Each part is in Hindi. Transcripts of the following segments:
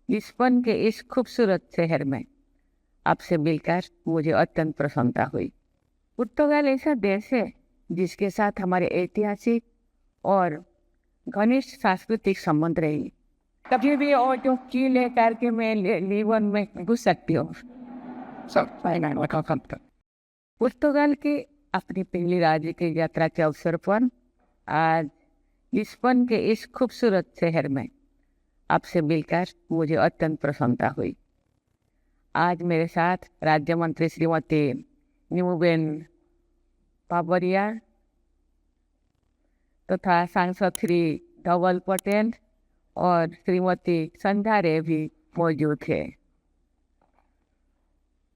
लिस्बन के इस खूबसूरत शहर में आपसे मिलकर मुझे अत्यंत प्रसन्नता हुई। पुर्तगाल ऐसा देश है जिसके साथ हमारे ऐतिहासिक और घनिष्ठ सांस्कृतिक संबंध रहे। कभी भी और जो की लेकर के मैं लिस्बन में घुस सकती हूँ। पुर्तगाल की अपनी पहली राज्य की यात्रा के अवसर पर आज लिस्बन के इस खूबसूरत शहर में आपसे मिलकर मुझे अत्यंत प्रसन्नता हुई। आज मेरे साथ राज्य मंत्री श्रीमती नीमूबेन पाबरिया तथा सांसद श्री धवल पटेल और श्रीमती संध्या रे भी मौजूद है।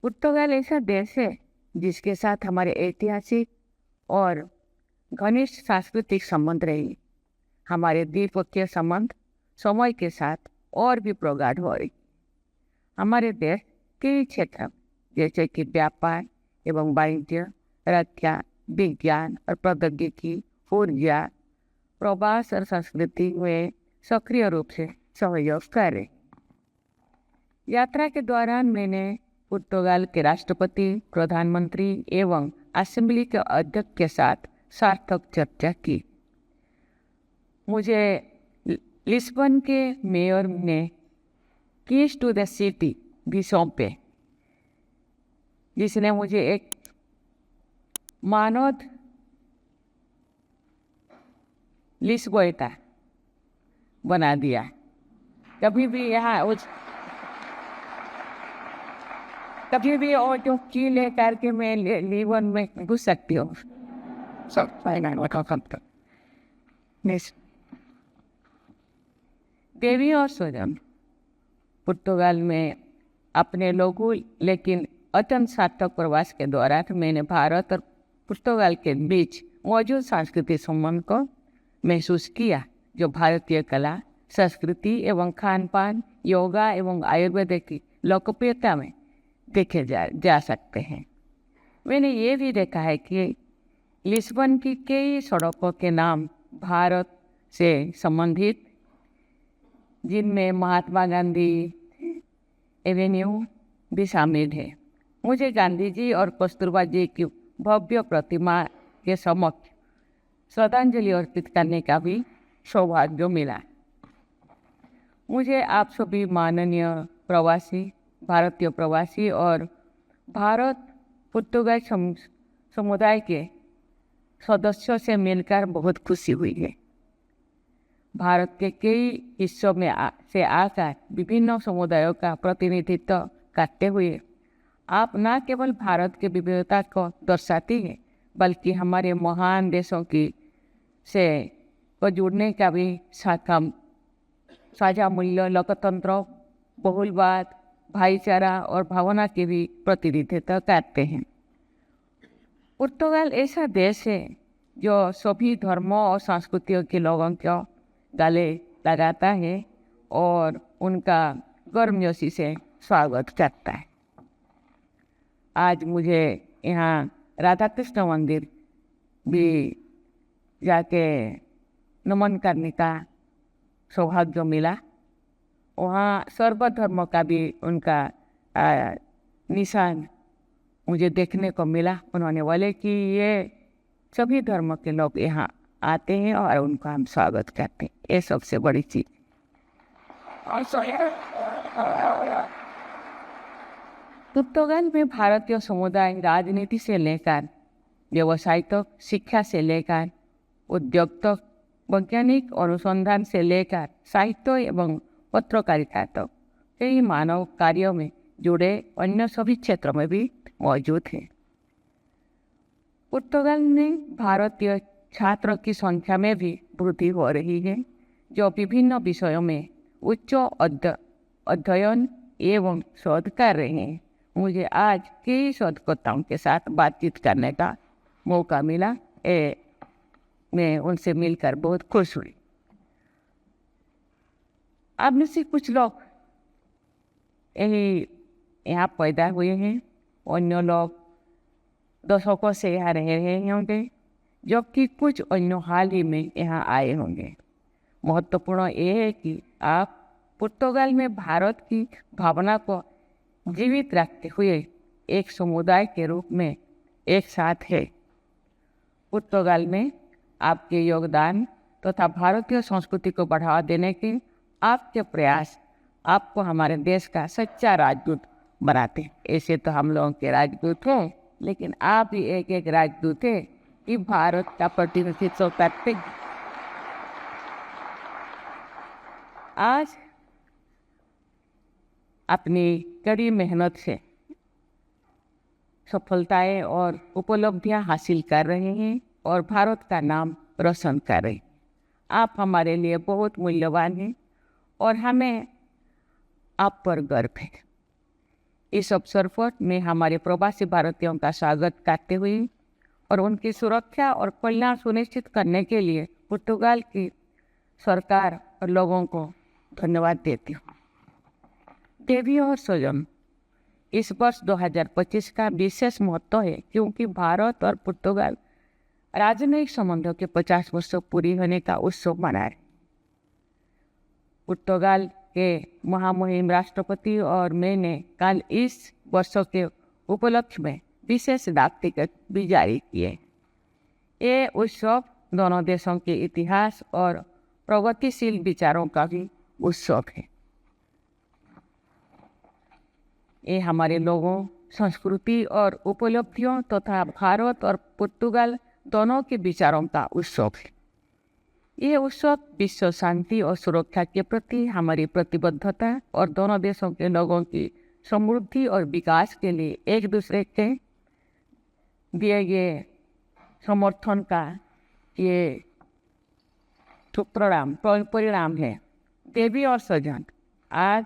पुर्तगाल ऐसा देश है जिसके साथ हमारे ऐतिहासिक और घनिष्ठ सांस्कृतिक संबंध रहे। हमारे द्विपक्षीय संबंध समय के साथ और भी प्रगाढ़ हो रही। हमारे देश कई क्षेत्र जैसे कि व्यापार एवं वाणिज्य, रक्षा, विज्ञान और प्रौद्योगिकी, ऊर्जा, प्रवास और संस्कृति में सक्रिय रूप से सहयोग करे। यात्रा के दौरान मैंने पुर्तगाल के राष्ट्रपति, प्रधानमंत्री एवं असेंबली के अध्यक्ष के साथ सार्थक चर्चा की। मुझे लिस्बन के मेयर ने कीज टू द सिटी भी सौंपे, जिसने मुझे एक मानव लिस्बोएटा बना दिया। कभी भी और जो की लेकर के मैं लिस्बन में घुस सकती हूँ। देवी और स्वजन पुर्तगाल में अपने लघु लेकिन अत्यंत सार्थक प्रवास के दौरान मैंने भारत और पुर्तगाल के बीच मौजूद सांस्कृतिक संबंध को महसूस किया, जो भारतीय कला, संस्कृति एवं खान पान, योगा एवं आयुर्वेद की लोकप्रियता में देखे जा सकते हैं। मैंने ये भी देखा है कि लिस्बन की कई सड़कों के नाम भारत से संबंधित, जिनमें महात्मा गांधी एवेन्यू भी शामिल है। मुझे गांधी जी और कस्तूरबा जी की भव्य प्रतिमा के समक्ष श्रद्धांजलि अर्पित करने का भी सौभाग्य मिला। मुझे आप सभी माननीय प्रवासी, भारतीय प्रवासी और भारत पुर्तगाल समुदाय के सदस्यों से मिलकर बहुत खुशी हुई है। भारत के कई हिस्सों में से आकर विभिन्न समुदायों का प्रतिनिधित्व करते हुए आप न केवल भारत की विविधता को दर्शाती हैं, बल्कि हमारे महान देशों की से को जुड़ने का भी साझा मूल्य, लोकतंत्र, बहुलवाद, भाईचारा और भावना के भी प्रतिनिधित्व करते हैं। पुर्तगाल ऐसा देश है जो सभी धर्मों और संस्कृतियों के लोगों को गले लगाता है और उनका गर्मजोशी से स्वागत करता है। आज मुझे यहाँ राधा कृष्ण मंदिर भी जाके नमन करने का सौभाग्य मिला। वहाँ सर्वधर्म का भी उनका निशान मुझे देखने को मिला। उन्होंने बोले कि ये सभी धर्म के लोग यहाँ आते हैं और उनका हम स्वागत करते हैं। ये सबसे बड़ी चीज। पुर्तगाल में भारतीय समुदाय राजनीति से लेकर व्यवसाय तक, शिक्षा से लेकर उद्योग तक, वैज्ञानिक अनुसंधान से लेकर साहित्य एवं पत्रकारिता तक कई मानव कार्यों में जुड़े अन्य सभी क्षेत्रों में भी मौजूद है। पुर्तगाल में भारतीय छात्रों की संख्या में भी वृद्धि हो रही है, जो विभिन्न विषयों में उच्च अध्ययन एवं शोध कर रहे हैं। मुझे आज कई शोधकर्ताओं के साथ बातचीत करने का मौका मिला। मैं उनसे मिलकर बहुत खुश हुई। आप में से कुछ लोग यहाँ पैदा हुए हैं, अन्य लोग दशकों से यहाँ रह रहे होंगे, जबकि कुछ अन्य हाल ही में यहाँ आए होंगे। महत्वपूर्ण ये है कि आप पुर्तगाल में भारत की भावना को जीवित रखते हुए एक समुदाय के रूप में एक साथ है। पुर्तगाल में आपके योगदान तथा भारतीय संस्कृति को बढ़ावा देने के आपके प्रयास आपको हमारे देश का सच्चा राजदूत बनाते हैं। ऐसे तो हम लोगों के राजदूत हैं, लेकिन आप भी एक राजदूत है कि भारत का प्रतिनिधित्व करते हैं। आज अपनी कड़ी मेहनत से सफलताएं और उपलब्धियां हासिल कर रहे हैं और भारत का नाम रोशन कर रहे हैं। आप हमारे लिए बहुत मूल्यवान हैं और हमें आप पर गर्व है। इस अवसर पर मैं हमारे प्रवासी भारतीयों का स्वागत करते हुए और उनकी सुरक्षा और कल्याण सुनिश्चित करने के लिए पुर्तगाल की सरकार और लोगों को धन्यवाद देती हूँ। देवी और स्वजन, इस वर्ष 2025 का विशेष महत्व है क्योंकि भारत और पुर्तगाल राजनयिक संबंधों के 50 वर्ष पूरी होने का उत्सव मना रहे। पुर्तगाल के महामहिम राष्ट्रपति और मैंने कल इस वर्ष के उपलक्ष्य में विशेष डाक टिकट भी जारी किए। ये उत्सव दोनों देशों के इतिहास और प्रगतिशील विचारों का भी उत्सव है। ये हमारे लोगों, संस्कृति और उपलब्धियों तथा भारत और पुर्तगाल दोनों के विचारों का उत्सव है। ये उत्सव विश्व शांति और सुरक्षा के प्रति हमारी प्रतिबद्धता और दोनों देशों के लोगों की समृद्धि और विकास के लिए एक दूसरे के दिए गए समर्थन का ये परिणाम है। देवी और स्वजन, आज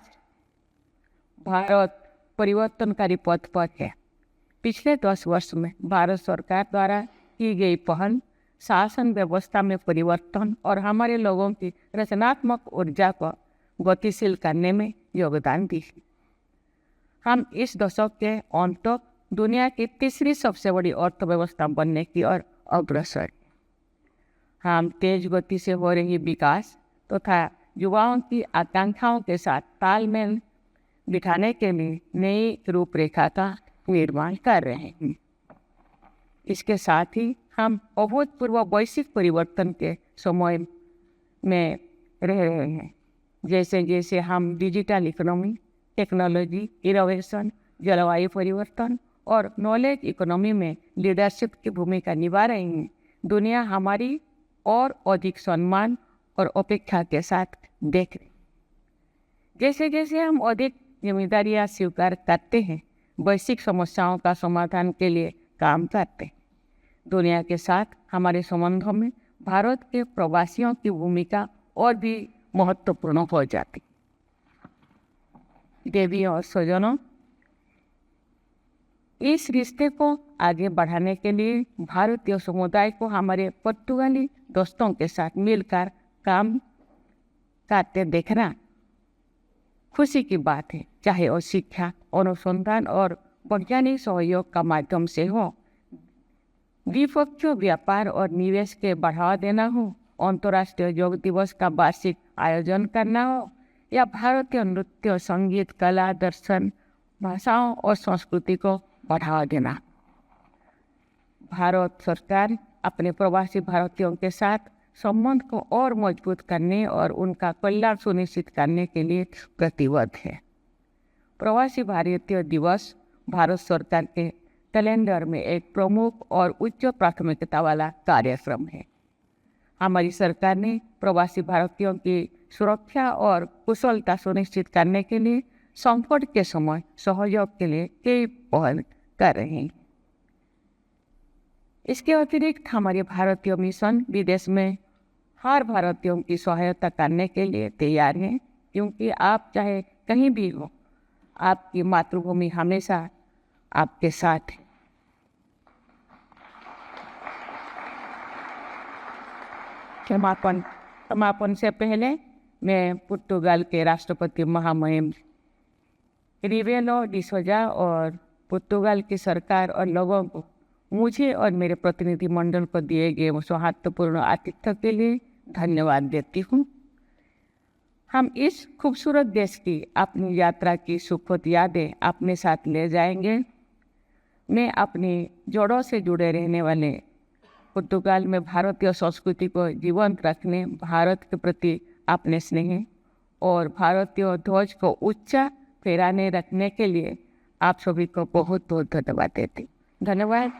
भारत परिवर्तनकारी पथ पर है। पिछले 10 वर्ष में भारत सरकार द्वारा की गई पहल शासन व्यवस्था में परिवर्तन और हमारे लोगों की रचनात्मक ऊर्जा को गतिशील करने में योगदान दी। हम इस दशक के अंत तक दुनिया की तीसरी सबसे बड़ी अर्थव्यवस्था बनने की ओर अग्रसर। हम तेज गति से हो रही विकास तथा युवाओं की आकांक्षाओं के साथ तालमेल बिठाने के लिए नई रूपरेखा का निर्माण कर रहे हैं। इसके साथ ही हम अभूतपूर्व वैश्विक परिवर्तन के समय में रह रहे हैं। जैसे जैसे हम डिजिटल इकोनॉमी, टेक्नोलॉजी, इनोवेशन, जलवायु परिवर्तन और नॉलेज इकोनॉमी में लीडरशिप की भूमिका निभा रहे हैं, दुनिया हमारी और अधिक सम्मान और अपेक्षा के साथ देख रही। जैसे जैसे हम अधिक जिम्मेदारियां स्वीकार करते हैं, वैश्विक समस्याओं का समाधान के लिए काम करते हैं। दुनिया के साथ हमारे संबंधों में भारत के प्रवासियों की भूमिका और भी महत्वपूर्ण हो जाती। देवी और स्वजनों, इस रिश्ते को आगे बढ़ाने के लिए भारतीय समुदाय को हमारे पुर्तगाली दोस्तों के साथ मिलकर काम करते देखना खुशी की बात है। चाहे वो शिक्षा, अनुसंधान और वैज्ञानिक सहयोग का माध्यम से हो, द्विपक्षीय व्यापार और निवेश के बढ़ावा देना हो, अंतर्राष्ट्रीय योग दिवस का वार्षिक आयोजन करना हो, या भारतीय नृत्य, संगीत, कला, दर्शन, भाषाओं और संस्कृति को बढ़ावा देना। भारत सरकार अपने प्रवासी भारतीयों के साथ संबंध को और मजबूत करने और उनका कल्याण सुनिश्चित करने के लिए प्रतिबद्ध है। प्रवासी भारतीय दिवस भारत सरकार के कैलेंडर में एक प्रमुख और उच्च प्राथमिकता वाला कार्यक्रम है। हमारी सरकार ने प्रवासी भारतीयों की सुरक्षा और कुशलता सुनिश्चित करने के लिए संकट के समय सहयोग के लिए कई पहल कर रहे हैं। इसके अतिरिक्त हमारे भारतीय मिशन विदेश में हर भारतीयों की सहायता करने के लिए तैयार हैं, क्योंकि आप चाहे कहीं भी हो, आपकी मातृभूमि हमेशा आपके साथ है। समापन से पहले मैं पुर्तगाल के राष्ट्रपति महामहिम रिबेलो डी सोजा और पुर्तगाल की सरकार और लोगों को मुझे और मेरे प्रतिनिधि मंडल को दिए गए सौहार्दपूर्ण आतिथ्य के लिए धन्यवाद देती हूँ। हम इस खूबसूरत देश की अपनी यात्रा की सुखद यादें अपने साथ ले जाएंगे। मैं अपनी जड़ों से जुड़े रहने वाले पुर्तगाल में भारतीय संस्कृति को जीवंत रखने, भारत के प्रति अपने स्नेह और भारतीय ध्वज को ऊंचा फहराने रखने के लिए आप सभी को बहुत बहुत धन्यवाद देती। धन्यवाद।